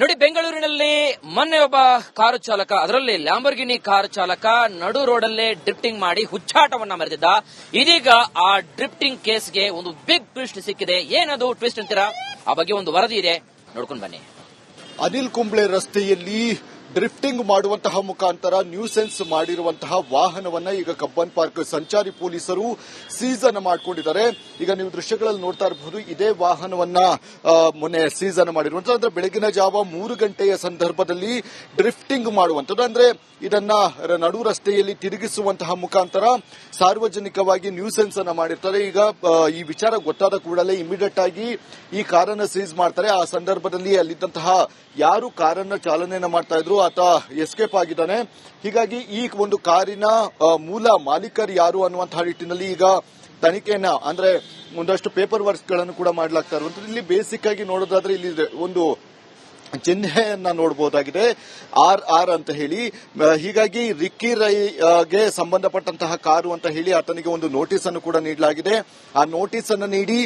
ನೋಡಿ, ಬೆಂಗಳೂರಿನಲ್ಲಿ ಮೊನ್ನೆ ಒಬ್ಬ ಕಾರು ಚಾಲಕ, ಅದರಲ್ಲಿ ಲ್ಯಾಂಬರ್ಗಿನಿ ಕಾರು ಚಾಲಕ ನಡು ರೋಡಲ್ಲೇ ಡ್ರಿಫ್ಟಿಂಗ್ ಮಾಡಿ ಹುಚ್ಚಾಟವನ್ನ ಮೆರೆದಿದ್ದ. ಇದೀಗ ಆ ಡ್ರಿಫ್ಟಿಂಗ್ ಕೇಸ್ಗೆ ಒಂದು ಬಿಗ್ ಟ್ವಿಸ್ಟ್ ಸಿಕ್ಕಿದೆ. ಏನದು ಟ್ವಿಸ್ಟ್ ಅಂತೀರಾ? ಆ ಬಗ್ಗೆ ಒಂದು ವರದಿ ಇದೆ, ನೋಡ್ಕೊಂಡು ಬನ್ನಿ. ಅನಿಲ್ ಕುಂಬ್ಳೆ ರಸ್ತೆಯಲ್ಲಿ ಡ್ರಿಫ್ಟಿಂಗ್ ಮಾಡುವಂತಹ ಮುಖಾಂತರ ನ್ಯೂಸೆನ್ಸ್ ಮಾಡಿರುವಂತಹ ವಾಹನವನ್ನ ಈಗ ಕಬ್ಬನ್ ಪಾರ್ಕ್ ಸಂಚಾರಿ ಪೊಲೀಸರು ಸೀಸ್ ಅನ್ನು ಮಾಡಿಕೊಂಡಿದ್ದಾರೆ. ಈಗ ನೀವು ದೃಶ್ಯಗಳಲ್ಲಿ ನೋಡ್ತಾ ಇರಬಹುದು, ಇದೇ ವಾಹನವನ್ನ ಮೊನ್ನೆ ಸೀಸ್ ಅನ್ನು ಮಾಡಿರುವಂತಹ, ಅಂದ್ರೆ ಬೆಳಗಿನ ಜಾವ 3 ಗಂಟೆಯ ಸಂದರ್ಭದಲ್ಲಿ ಡ್ರಿಫ್ಟಿಂಗ್ ಮಾಡುವಂತದ್ದು, ಅಂದ್ರೆ ಇದನ್ನ ನಡು ರಸ್ತೆಯಲ್ಲಿ ತಿರುಗಿಸುವಂತಹ ಮುಖಾಂತರ ಸಾರ್ವಜನಿಕವಾಗಿ ನ್ಯೂಸೆನ್ಸ್ ಅನ್ನ ಮಾಡಿರ್ತಾರೆ. ಈಗ ಈ ವಿಚಾರ ಗೊತ್ತಾದ ಕೂಡಲೇ ಇಮಿಡಿಯೇಟ್ ಆಗಿ ಈ ಕಾರನ್ನ ಸೀಸ್ ಮಾಡ್ತಾರೆ. ಆ ಸಂದರ್ಭದಲ್ಲಿ ಅಲ್ಲಿದ್ದಂತಹ ಯಾರು ಕಾರನ್ನ ಚಾಲನೆಯನ್ನ ಮಾಡ್ತಾ ಇದ್ರು ಆತ ಎಸ್ಕೇಪ್ ಆಗಿದ್ದಾನೆ. ಹೀಗಾಗಿ ಈ ಒಂದು ಕಾರಿನ ಮೂಲ ಮಾಲೀಕರು ಯಾರು ಅನ್ನುವಂತಹ ನಿಟ್ಟಿನಲ್ಲಿ ಈಗ ತನಿಖೆಯನ್ನ, ಅಂದ್ರೆ ಒಂದಷ್ಟು ಪೇಪರ್ ವರ್ಕ್ಸ್ ಗಳನ್ನು ಕೂಡ ಮಾಡಲಾಗ್ತಾ ಇರುವಂತದ್ದು. ಇಲ್ಲಿ ಬೇಸಿಕ್ ಆಗಿ ನೋಡೋದಾದ್ರೆ ಇಲ್ಲಿ ಒಂದು ಚಿಹ್ನೆಯನ್ನ ನೋಡಬಹುದಾಗಿದೆ, RR ಅಂತ ಹೇಳಿ. ಹೀಗಾಗಿ ರಿಕ್ಕಿ ರೈಗೆ ಸಂಬಂಧಪಟ್ಟಂತಹ ಕಾರು ಅಂತ ಹೇಳಿ ಆತನಿಗೆ ಒಂದು ನೋಟಿಸ್ ಅನ್ನು ಕೂಡ ನೀಡಲಾಗಿದೆ. ಆ ನೋಟಿಸ್ ಅನ್ನು ನೀಡಿ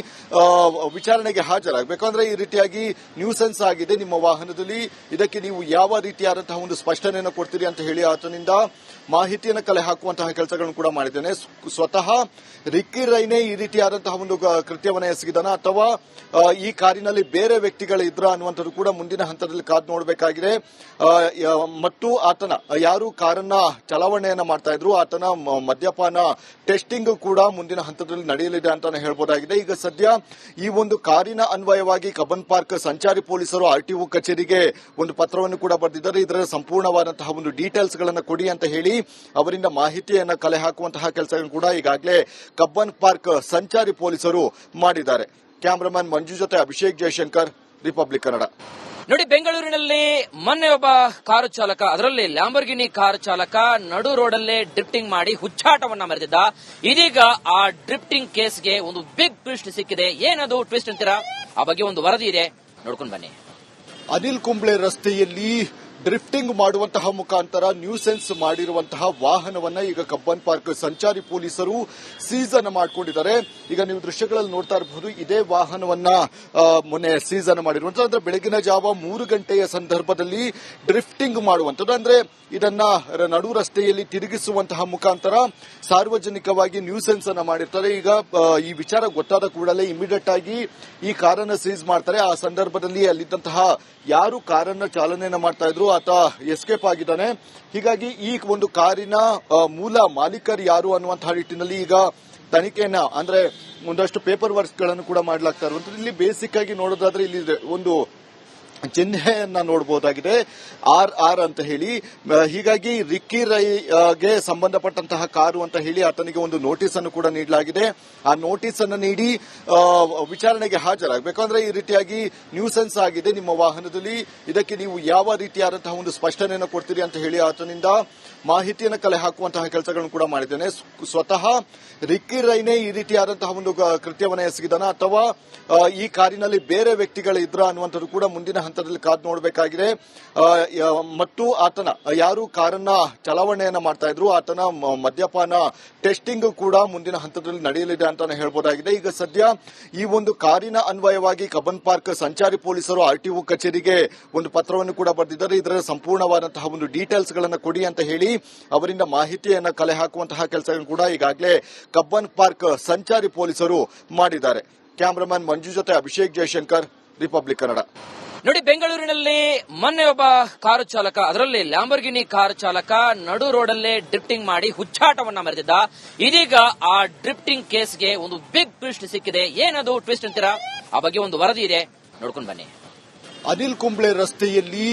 ವಿಚಾರಣೆಗೆ ಹಾಜರಾಗಬೇಕು. ಅಂದ್ರೆ ಈ ರೀತಿಯಾಗಿ ನ್ಯೂಸೆನ್ಸ್ ಆಗಿದೆ ನಿಮ್ಮ ವಾಹನದಲ್ಲಿ, ಇದಕ್ಕೆ ನೀವು ಯಾವ ರೀತಿಯಾದಂತಹ ಒಂದು ಸ್ಪಷ್ಟನೆಯನ್ನು ಕೊಡ್ತೀರಿ ಅಂತ ಹೇಳಿ ಆತನಿಂದ ಮಾಹಿತಿಯನ್ನು ಕಲೆ ಹಾಕುವಂತಹ ಕೆಲಸಗಳನ್ನು ಕೂಡ ಮಾಡಿದ್ದೇನೆ. ಸ್ವತಃ ರಿಕ್ಕಿ ರೈನೇ ಈ ರೀತಿಯಾದಂತಹ ಒಂದು ಕೃತ್ಯವನ್ನು ಎಸಗಿದಾನ ಅಥವಾ ಈ ಕಾರಿನಲ್ಲಿ ಬೇರೆ ವ್ಯಕ್ತಿಗಳು ಇದ್ರ ಅನ್ನುವಂಥದ್ದು ಕೂಡ ಮುಂದಿನ ಹಂತದಲ್ಲಿ ಕಾದು ನೋಡಬೇಕಾಗಿದೆ. ಮತ್ತು ಆತನ ಯಾರು ಕಾರನ್ನ ಚಲಾವಣೆಯನ್ನ ಮಾಡ್ತಾ ಇದ್ರು ಆತನ ಮದ್ಯಪಾನ ಟೆಸ್ಟಿಂಗ್ ಕೂಡ ಮುಂದಿನ ಹಂತದಲ್ಲಿ ನಡೆಯಲಿದೆ ಅಂತಾನೆ ಹೇಳ್ಬೋದಾಗಿದೆ. ಈಗ ಸದ್ಯ ಈ ಒಂದು ಕಾರಿನ ಅನ್ವಯವಾಗಿ ಕಬ್ಬನ್ ಪಾರ್ಕ್ ಸಂಚಾರಿ ಪೊಲೀಸರು RTO ಕಚೇರಿಗೆ ಒಂದು ಪತ್ರವನ್ನು ಕೂಡ ಬರೆದಿದ್ದಾರೆ. ಇದರ ಸಂಪೂರ್ಣವಾದಂತಹ ಒಂದು ಡೀಟೇಲ್ಸ್ ಗಳನ್ನ ಕೊಡಿ ಅಂತ ಹೇಳಿ ಅವರಿಂದ ಮಾಹಿತಿಯನ್ನ ಕಲೆ ಹಾಕುವಂತಹ ಕೆಲಸಗಳನ್ನು ಕೂಡ ಈಗಾಗಲೇ ಕಬ್ಬನ್ ಪಾರ್ಕ್ ಸಂಚಾರಿ ಪೊಲೀಸರು ಮಾಡಿದ್ದಾರೆ. ಕ್ಯಾಮರಾಮನ್ ಮಂಜು ಜೊತೆ ಅಭಿಷೇಕ್ ಜಯಶಂಕರ್, ರಿಪಬ್ಲಿಕ್ ಕನ್ನಡ. ನೋಡಿ, ಬೆಂಗಳೂರಿನಲ್ಲಿ ಮೊನ್ನೆ ಒಬ್ಬ ಕಾರು ಚಾಲಕ, ಅದರಲ್ಲಿ ಲ್ಯಾಂಬರ್ಗಿನಿ ಕಾರು ಚಾಲಕ ನಡು ರೋಡಲ್ಲೇ ಡ್ರಿಫ್ಟಿಂಗ್ ಮಾಡಿ ಹುಚ್ಚಾಟವನ್ನ ಮೆರೆದಿದ್ದ. ಇದೀಗ ಆ ಡ್ರಿಫ್ಟಿಂಗ್ ಕೇಸ್ಗೆ ಒಂದು ಬಿಗ್ ಟ್ವಿಸ್ಟ್ ಸಿಕ್ಕಿದೆ. ಏನದು ಟ್ವಿಸ್ಟ್ ಅಂತೀರಾ? ಆ ಬಗ್ಗೆ ಒಂದು ವರದಿ ಇದೆ, ನೋಡ್ಕೊಂಡು ಬನ್ನಿ. ಅನಿಲ್ ಕುಂಬ್ಳೆ ರಸ್ತೆಯಲ್ಲಿ ಡ್ರಿಫ್ಟಿಂಗ್ ಮಾಡುವಂತಹ ಮುಖಾಂತರ ನ್ಯೂಸೆನ್ಸ್ ಮಾಡಿರುವಂತಹ ವಾಹನವನ್ನ ಈಗ ಕಬ್ಬನ್ ಪಾರ್ಕ್ ಸಂಚಾರಿ ಪೊಲೀಸರು ಸೀಸ್ ಅನ್ನು ಮಾಡಿಕೊಂಡಿದ್ದಾರೆ. ಈಗ ನೀವು ದೃಶ್ಯಗಳಲ್ಲಿ ನೋಡ್ತಾ ಇರಬಹುದು, ಇದೇ ವಾಹನವನ್ನ ಮೊನ್ನೆ ಸೀಸ್ ಅನ್ನು ಮಾಡಿರುವಂತಹ, ಅಂದ್ರೆ ಬೆಳಗಿನ ಜಾವ 3 ಗಂಟೆಯ ಸಂದರ್ಭದಲ್ಲಿ ಡ್ರಿಫ್ಟಿಂಗ್ ಮಾಡುವಂತದ್ದು, ಅಂದ್ರೆ ಇದನ್ನ ನಡು ರಸ್ತೆಯಲ್ಲಿ ತಿರುಗಿಸುವಂತಹ ಮುಖಾಂತರ ಸಾರ್ವಜನಿಕವಾಗಿ ನ್ಯೂಸೆನ್ಸ್ ಅನ್ನ ಮಾಡಿರ್ತಾರೆ. ಈಗ ಈ ವಿಚಾರ ಗೊತ್ತಾದ ಕೂಡಲೇ ಇಮಿಡಿಯೇಟ್ ಆಗಿ ಈ ಕಾರನ್ನ ಸೀಸ್ ಮಾಡ್ತಾರೆ. ಆ ಸಂದರ್ಭದಲ್ಲಿ ಅಲ್ಲಿದ್ದಂತಹ ಯಾರು ಕಾರನ್ನ ಚಾಲನೆಯನ್ನ ಮಾಡ್ತಾ ಇದ್ರು ಆತ ಎಸ್ಕೇಪ್ ಆಗಿದ್ದಾನೆ. ಹೀಗಾಗಿ ಈ ಒಂದು ಕಾರಿನ ಮೂಲ ಮಾಲೀಕರು ಯಾರು ಅನ್ನುವಂತಹ ನಿಟ್ಟಿನಲ್ಲಿ ಈಗ ತನಿಖೆಯನ್ನ, ಅಂದ್ರೆ ಒಂದಷ್ಟು ಪೇಪರ್ ವರ್ಕ್ಸ್ ಗಳನ್ನು ಕೂಡ ಮಾಡಲಾಗ್ತಾ ಇರುವಂತದ್ದು. ಇಲ್ಲಿ ಬೇಸಿಕ್ ಆಗಿ ನೋಡೋದಾದ್ರೆ ಇಲ್ಲಿ ಒಂದು ಚಿಹ್ನೆಯನ್ನ ನೋಡಬಹುದಾಗಿದೆ, RR ಅಂತ ಹೇಳಿ. ಹೀಗಾಗಿ ರಿಕ್ಕಿ ರೈಗೆ ಸಂಬಂಧಪಟ್ಟಂತಹ ಕಾರು ಅಂತ ಹೇಳಿ ಆತನಿಗೆ ಒಂದು ನೋಟಿಸ್ ಅನ್ನು ಕೂಡ ನೀಡಲಾಗಿದೆ. ಆ ನೋಟಿಸ್ ಅನ್ನು ನೀಡಿ ವಿಚಾರಣೆಗೆ ಹಾಜರಾಗಬೇಕು. ಅಂದ್ರೆ ಈ ರೀತಿಯಾಗಿ ನ್ಯೂಸೆನ್ಸ್ ಆಗಿದೆ ನಿಮ್ಮ ವಾಹನದಲ್ಲಿ, ಇದಕ್ಕೆ ನೀವು ಯಾವ ರೀತಿಯಾದಂತಹ ಒಂದು ಸ್ಪಷ್ಟನೆಯನ್ನು ಕೊಡ್ತೀರಿ ಅಂತ ಹೇಳಿ ಆತನಿಂದ ಮಾಹಿತಿಯನ್ನು ಕಲೆ ಹಾಕುವಂತಹ ಕೆಲಸಗಳನ್ನು ಕೂಡ ಮಾಡಿದ್ದೇನೆ. ಸ್ವತಃ ರಿಕ್ಕಿ ರೈನೇ ಈ ರೀತಿಯಾದಂತಹ ಒಂದು ಕೃತ್ಯವನ್ನು ಎಸಗಿದಾನ ಅಥವಾ ಈ ಕಾರಿನಲ್ಲಿ ಬೇರೆ ವ್ಯಕ್ತಿಗಳು ಇದ್ರ ಅನ್ನುವಂಥದ್ದು ಕೂಡ ಮುಂದಿನ ಹಂತದಲ್ಲಿ ಕಾದು ನೋಡಬೇಕಾಗಿದೆ. ಮತ್ತು ಆತನ ಯಾರು ಕಾರನ್ನ ಚಲಾವಣೆಯನ್ನ ಮಾಡ್ತಾ ಇದ್ರು ಆತನ ಮದ್ಯಪಾನ ಟೆಸ್ಟಿಂಗ್ ಕೂಡ ಮುಂದಿನ ಹಂತದಲ್ಲಿ ನಡೆಯಲಿದೆ ಅಂತಾನೆ ಹೇಳ್ಬೋದಾಗಿದೆ. ಈಗ ಸದ್ಯ ಈ ಒಂದು ಕಾರಿನ ಅನ್ವಯವಾಗಿ ಕಬ್ಬನ್ ಪಾರ್ಕ್ ಸಂಚಾರಿ ಪೊಲೀಸರು RTO ಕಚೇರಿಗೆ ಒಂದು ಪತ್ರವನ್ನು ಕೂಡ ಬರೆದಿದ್ದಾರೆ. ಇದರ ಸಂಪೂರ್ಣವಾದಂತಹ ಒಂದು ಡೀಟೇಲ್ಸ್ ಗಳನ್ನ ಕೊಡಿ ಅಂತ ಹೇಳಿ ಅವರಿಂದ ಮಾಹಿತಿಯನ್ನ ಕಲೆ ಹಾಕುವಂತಹ ಕೆಲಸಗಳನ್ನು ಕೂಡ ಈಗಾಗಲೇ ಕಬ್ಬನ್ ಪಾರ್ಕ್ ಸಂಚಾರಿ ಪೊಲೀಸರು ಮಾಡಿದ್ದಾರೆ. ಕ್ಯಾಮರಾಮನ್ ಮಂಜು ಜೊತೆ ಅಭಿಷೇಕ್ ಜಯಶಂಕರ್, ರಿಪಬ್ಲಿಕ್ ಕನ್ನಡ. ನೋಡಿ, ಬೆಂಗಳೂರಿನಲ್ಲಿ ಮೊನ್ನೆ ಒಬ್ಬ ಕಾರು ಚಾಲಕ, ಅದರಲ್ಲಿ ಲ್ಯಾಂಬರ್ಗಿನಿ ಕಾರು ಚಾಲಕ ನಡು ರೋಡಲ್ಲೇ ಡ್ರಿಫ್ಟಿಂಗ್ ಮಾಡಿ ಹುಚ್ಚಾಟವನ್ನ ಮೆರೆದಿದ್ದ. ಇದೀಗ ಆ ಡ್ರಿಫ್ಟಿಂಗ್ ಕೇಸ್ಗೆ ಒಂದು ಬಿಗ್ ಟ್ವಿಸ್ಟ್ ಸಿಕ್ಕಿದೆ. ಏನದು ಟ್ವಿಸ್ಟ್ ಅಂತೀರಾ? ಆ ಬಗ್ಗೆ ಒಂದು ವರದಿ ಇದೆ, ನೋಡ್ಕೊಂಡು ಬನ್ನಿ. ಅನಿಲ್ ಕುಂಬ್ಳೆ ರಸ್ತೆಯಲ್ಲಿ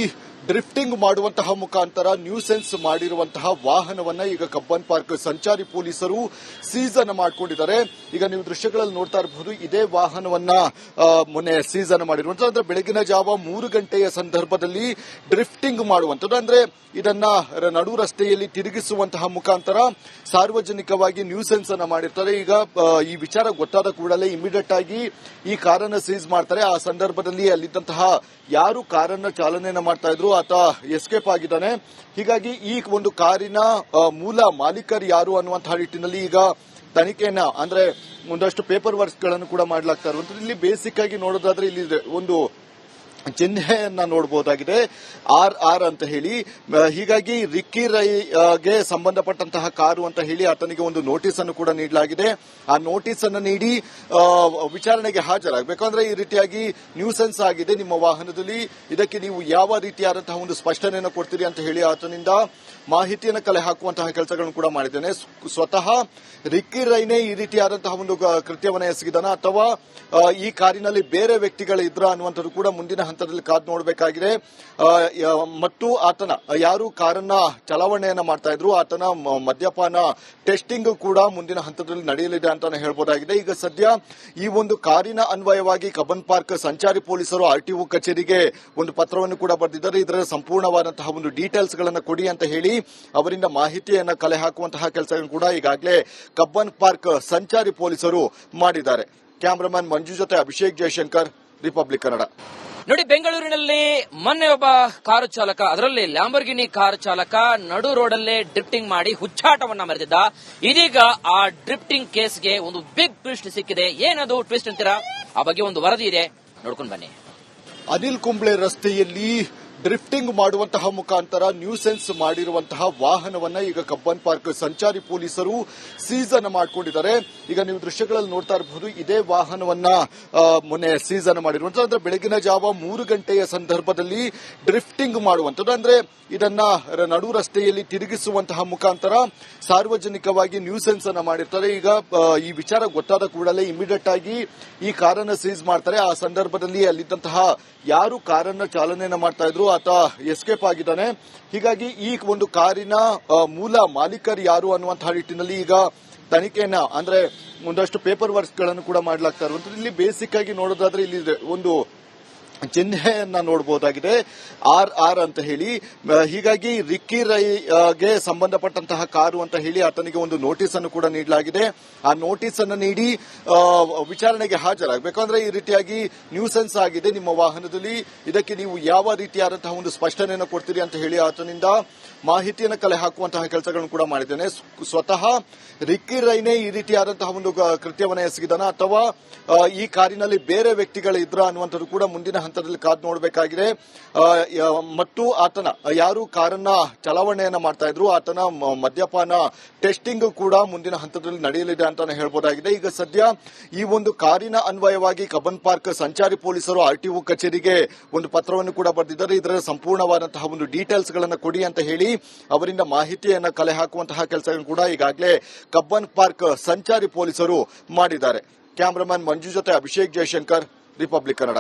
ಡ್ರಿಫ್ಟಿಂಗ್ ಮಾಡುವಂತಹ ಮುಖಾಂತರ ನ್ಯೂಸೆನ್ಸ್ ಮಾಡಿರುವಂತಹ ವಾಹನವನ್ನ ಈಗ ಕಬ್ಬನ್ ಪಾರ್ಕ್ ಸಂಚಾರಿ ಪೊಲೀಸರು ಸೀಸ್ ಅನ್ನು ಮಾಡಿಕೊಂಡಿದ್ದಾರೆ. ಈಗ ನೀವು ದೃಶ್ಯಗಳಲ್ಲಿ ನೋಡ್ತಾ ಇರಬಹುದು, ಇದೇ ವಾಹನವನ್ನ ಮೊನ್ನೆ ಸೀಸ್ ಅನ್ನು ಮಾಡಿರುವಂತಹ, ಅಂದ್ರೆ ಬೆಳಗಿನ ಜಾವ 3 ಗಂಟೆಯ ಸಂದರ್ಭದಲ್ಲಿ ಡ್ರಿಫ್ಟಿಂಗ್ ಮಾಡುವಂತದ್ದು, ಅಂದ್ರೆ ಇದನ್ನ ನಡು ರಸ್ತೆಯಲ್ಲಿ ತಿರುಗಿಸುವಂತಹ ಮುಖಾಂತರ ಸಾರ್ವಜನಿಕವಾಗಿ ನ್ಯೂಸೆನ್ಸ್ ಅನ್ನ ಮಾಡಿರ್ತಾರೆ. ಈಗ ಈ ವಿಚಾರ ಗೊತ್ತಾದ ಕೂಡಲೇ ಇಮಿಡಿಯೇಟ್ ಆಗಿ ಈ ಕಾರನ್ನ ಸೀಸ್ ಮಾಡ್ತಾರೆ. ಆ ಸಂದರ್ಭದಲ್ಲಿ ಅಲ್ಲಿದ್ದಂತಹ ಯಾರು ಕಾರನ್ನ ಚಾಲನೆಯನ್ನ ಮಾಡ್ತಾ ಇದ್ರು ಆತ ಎಸ್ಕೇಪ್ ಆಗಿದ್ದಾನೆ. ಹೀಗಾಗಿ ಈ ಒಂದು ಕಾರಿನ ಮೂಲ ಮಾಲೀಕರು ಯಾರು ಅನ್ನುವಂತಹ ನಿಟ್ಟಿನಲ್ಲಿ ಈಗ ತನಿಖೆಯನ್ನ, ಅಂದ್ರೆ ಒಂದಷ್ಟು ಪೇಪರ್ ವರ್ಕ್ಸ್ ಗಳನ್ನು ಕೂಡ ಮಾಡಲಾಗ್ತಾ ಇರುವಂತದ್ದು. ಇಲ್ಲಿ ಬೇಸಿಕ್ ಆಗಿ ನೋಡೋದಾದ್ರೆ ಇಲ್ಲಿ ಒಂದು ಚಿಹ್ನೆಯನ್ನ ನೋಡಬಹುದಾಗಿದೆ RR ಅಂತ ಹೇಳಿ. ಹೀಗಾಗಿ ರಿಕ್ಕಿ ರೈಗೆ ಸಂಬಂಧಪಟ್ಟಂತಹ ಕಾರು ಅಂತ ಹೇಳಿ ಆತನಿಗೆ ಒಂದು ನೋಟಿಸ್ ಅನ್ನು ಕೂಡ ನೀಡಲಾಗಿದೆ. ಆ ನೋಟಿಸ್ ಅನ್ನು ನೀಡಿ ವಿಚಾರಣೆಗೆ ಹಾಜರಾಗಬೇಕು. ಅಂದ್ರೆ ಈ ರೀತಿಯಾಗಿ ನ್ಯೂಸೆನ್ಸ್ ಆಗಿದೆ ನಿಮ್ಮ ವಾಹನದಲ್ಲಿ, ಇದಕ್ಕೆ ನೀವು ಯಾವ ರೀತಿಯಾದಂತಹ ಒಂದು ಸ್ಪಷ್ಟನೆಯನ್ನು ಕೊಡ್ತೀರಿ ಅಂತ ಹೇಳಿ ಆತನಿಂದ ಮಾಹಿತಿಯನ್ನು ಕಲೆ ಹಾಕುವಂತಹ ಕೆಲಸಗಳನ್ನು ಕೂಡ ಮಾಡಿದ್ದೇನೆ. ಸ್ವತಃ ರಿಕ್ಕಿ ರೈನೇ ಈ ರೀತಿಯಾದಂತಹ ಒಂದು ಕೃತ್ಯವನ್ನು ಎಸಗಿದಾನ ಅಥವಾ ಈ ಕಾರಿನಲ್ಲಿ ಬೇರೆ ವ್ಯಕ್ತಿಗಳು ಇದ್ರ ಅನ್ನುವಂಥದ್ದು ಕೂಡ ಮುಂದಿನ ಹಂತದಲ್ಲಿ ಕಾದು ನೋಡಬೇಕಾಗಿದೆ. ಮತ್ತು ಆತನ ಯಾರು ಕಾರನ್ನ ಚಲಾವಣೆಯನ್ನ ಮಾಡ್ತಾ ಇದ್ರು ಆತನ ಮದ್ಯಪಾನ ಟೆಸ್ಟಿಂಗ್ ಕೂಡ ಮುಂದಿನ ಹಂತದಲ್ಲಿ ನಡೆಯಲಿದೆ ಅಂತಾನೆ ಹೇಳ್ಬೋದಾಗಿದೆ. ಈಗ ಸದ್ಯ ಈ ಒಂದು ಕಾರಿನ ಅನ್ವಯವಾಗಿ ಕಬ್ಬನ್ ಪಾರ್ಕ್ ಸಂಚಾರಿ ಪೊಲೀಸರು RTO ಕಚೇರಿಗೆ ಒಂದು ಪತ್ರವನ್ನು ಕೂಡ ಬರೆದಿದ್ದಾರೆ. ಇದರ ಸಂಪೂರ್ಣವಾದಂತಹ ಒಂದು ಡೀಟೇಲ್ಸ್ ಗಳನ್ನ ಕೊಡಿ ಅಂತ ಹೇಳಿ ಅವರಿಂದ ಮಾಹಿತಿಯನ್ನ ಕಲೆ ಹಾಕುವಂತಹ ಕೆಲಸಗಳನ್ನು ಕೂಡ ಈಗಾಗಲೇ ಕಬ್ಬನ್ ಪಾರ್ಕ್ ಸಂಚಾರಿ ಪೊಲೀಸರು ಮಾಡಿದ್ದಾರೆ. ಕ್ಯಾಮರಾಮನ್ ಮಂಜು ಜೊತೆ ಅಭಿಷೇಕ್ ಜಯಶಂಕರ್, ರಿಪಬ್ಲಿಕ್ ಕನ್ನಡ. ನೋಡಿ, ಬೆಂಗಳೂರಿನಲ್ಲಿ ಮೊನ್ನೆ ಒಬ್ಬ ಕಾರು ಚಾಲಕ, ಅದರಲ್ಲಿ ಲ್ಯಾಂಬರ್ಗಿನಿ ಕಾರು ಚಾಲಕ ನಡು ರೋಡಲ್ಲೇ ಡ್ರಿಫ್ಟಿಂಗ್ ಮಾಡಿ ಹುಚ್ಚಾಟವನ್ನ ಮೆರೆದಿದ್ದ. ಇದೀಗ ಆ ಡ್ರಿಫ್ಟಿಂಗ್ ಕೇಸ್ಗೆ ಒಂದು ಬಿಗ್ ಟ್ವಿಸ್ಟ್ ಸಿಕ್ಕಿದೆ. ಏನದು ಟ್ವಿಸ್ಟ್ ಅಂತೀರಾ? ಆ ಬಗ್ಗೆ ಒಂದು ವರದಿ ಇದೆ, ನೋಡ್ಕೊಂಡು ಬನ್ನಿ. ಅನಿಲ್ ಕುಂಬ್ಳೆ ರಸ್ತೆಯಲ್ಲಿ ಡ್ರಿಫ್ಟಿಂಗ್ ಮಾಡುವಂತಹ ಮುಖಾಂತರ ನ್ಯೂಸೆನ್ಸ್ ಮಾಡಿರುವಂತಹ ವಾಹನವನ್ನ ಈಗ ಕಬ್ಬನ್ ಪಾರ್ಕ್ ಸಂಚಾರಿ ಪೊಲೀಸರು ಸೀಸ್ ಅನ್ನು ಮಾಡಿಕೊಂಡಿದ್ದಾರೆ. ಈಗ ನೀವು ದೃಶ್ಯಗಳಲ್ಲಿ ನೋಡ್ತಾ ಇರಬಹುದು, ಇದೇ ವಾಹನವನ್ನ ಮೊನ್ನೆ ಸೀಸ್ ಅನ್ನು ಮಾಡಿರುವಂತಹ, ಅಂದ್ರೆ ಬೆಳಗಿನ ಜಾವ 3 ಗಂಟೆಯ ಸಂದರ್ಭದಲ್ಲಿ ಡ್ರಿಫ್ಟಿಂಗ್ ಮಾಡುವಂಥದ್ದು. ಅಂದ್ರೆ ಇದನ್ನ ನಡು ರಸ್ತೆಯಲ್ಲಿ ತಿರುಗಿಸುವಂತಹ ಮುಖಾಂತರ ಸಾರ್ವಜನಿಕವಾಗಿ ನ್ಯೂಸೆನ್ಸ್ ಅನ್ನ ಮಾಡಿರ್ತಾರೆ. ಈಗ ಈ ವಿಚಾರ ಗೊತ್ತಾದ ಕೂಡಲೇ ಇಮಿಡಿಯೇಟ್ ಆಗಿ ಈ ಕಾರನ್ನ ಸೀಸ್ ಮಾಡ್ತಾರೆ. ಆ ಸಂದರ್ಭದಲ್ಲಿ ಅಲ್ಲಿದ್ದಂತಹ ಯಾರು ಕಾರನ್ನ ಚಾಲನೆಯನ್ನ ಮಾಡ್ತಾ ಇದ್ರು ಆತ ಎಸ್ಕೇಪ್ ಆಗಿದ್ದಾನೆ. ಹೀಗಾಗಿ ಈ ಒಂದು ಕಾರಿನ ಮೂಲ ಮಾಲೀಕರು ಯಾರು ಅನ್ನುವಂತಹ ನಿಟ್ಟಿನಲ್ಲಿ ಈಗ ತನಿಖೆಯನ್ನ, ಅಂದ್ರೆ ಒಂದಷ್ಟು ಪೇಪರ್ ವರ್ಕ್ಸ್ ಗಳನ್ನು ಕೂಡ ಮಾಡಲಾಗ್ತಾ ಇರುವಂತದ್ದು. ಇಲ್ಲಿ ಬೇಸಿಕ್ ಆಗಿ ನೋಡೋದಾದ್ರೆ ಇಲ್ಲಿ ಒಂದು ಚಿಹ್ನೆಯನ್ನ ನೋಡಬಹುದಾಗಿದೆ RR ಅಂತ ಹೇಳಿ. ಹೀಗಾಗಿ ರಿಕ್ಕಿ ರೈಗೆ ಸಂಬಂಧಪಟ್ಟಂತಹ ಕಾರು ಅಂತ ಹೇಳಿ ಆತನಿಗೆ ಒಂದು ನೋಟಿಸ್ ಅನ್ನು ಕೂಡ ನೀಡಲಾಗಿದೆ. ಆ ನೋಟಿಸ್ ಅನ್ನು ನೀಡಿ ವಿಚಾರಣೆಗೆ ಹಾಜರಾಗಬೇಕು. ಅಂದ್ರೆ ಈ ರೀತಿಯಾಗಿ ನ್ಯೂಸೆನ್ಸ್ ಆಗಿದೆ ನಿಮ್ಮ ವಾಹನದಲ್ಲಿ, ಇದಕ್ಕೆ ನೀವು ಯಾವ ರೀತಿಯಾದಂತಹ ಒಂದು ಸ್ಪಷ್ಟನೆಯನ್ನು ಕೊಡ್ತೀರಿ ಅಂತ ಹೇಳಿ ಆತನಿಂದ ಮಾಹಿತಿಯನ್ನು ಕಲೆ ಹಾಕುವಂತಹ ಕೆಲಸಗಳನ್ನು ಕೂಡ ಮಾಡಿದ್ದೇನೆ. ಸ್ವತಃ ರಿಕ್ಕಿ ರೈನೇ ಈ ರೀತಿಯಾದಂತಹ ಒಂದು ಕೃತ್ಯವನ್ನು ಎಸಗಿದಾನ ಅಥವಾ ಈ ಕಾರಿನಲ್ಲಿ ಬೇರೆ ವ್ಯಕ್ತಿಗಳು ಇದ್ರ ಅನ್ನುವಂಥದ್ದು ಕೂಡ ಮುಂದಿನ ಹಂತದಲ್ಲಿ ಕಾದು ನೋಡಬೇಕಾಗಿದೆ. ಮತ್ತು ಆತನ ಯಾರು ಕಾರನ್ನ ಚಲಾವಣೆಯನ್ನ ಮಾಡ್ತಾ ಇದ್ರು ಆತನ ಮದ್ಯಪಾನ ಟೆಸ್ಟಿಂಗ್ ಕೂಡ ಮುಂದಿನ ಹಂತದಲ್ಲಿ ನಡೆಯಲಿದೆ ಅಂತಾನೆ ಹೇಳ್ಬೋದಾಗಿದೆ. ಈಗ ಸದ್ಯ ಈ ಒಂದು ಕಾರಿನ ಅನ್ವಯವಾಗಿ ಕಬ್ಬನ್ ಪಾರ್ಕ್ ಸಂಚಾರಿ ಪೊಲೀಸರು RTO ಕಚೇರಿಗೆ ಒಂದು ಪತ್ರವನ್ನು ಕೂಡ ಬರೆದಿದ್ದಾರೆ. ಇದರ ಸಂಪೂರ್ಣವಾದಂತಹ ಒಂದು ಡೀಟೇಲ್ಸ್ ಗಳನ್ನ ಕೊಡಿ ಅಂತ ಹೇಳಿ ಅವರಿಂದ ಮಾಹಿತಿಯನ್ನ ಕಲೆ ಹಾಕುವಂತಹ ಕೆಲಸಗಳನ್ನು ಕೂಡ ಈಗಾಗಲೇ ಕಬ್ಬನ್ ಪಾರ್ಕ್ ಸಂಚಾರಿ ಪೊಲೀಸರು ಮಾಡಿದ್ದಾರೆ. ಕ್ಯಾಮರಾಮನ್ ಮಂಜು ಜೊತೆ ಅಭಿಷೇಕ್ ಜಯಶಂಕರ್, ರಿಪಬ್ಲಿಕ್ ಕನ್ನಡ.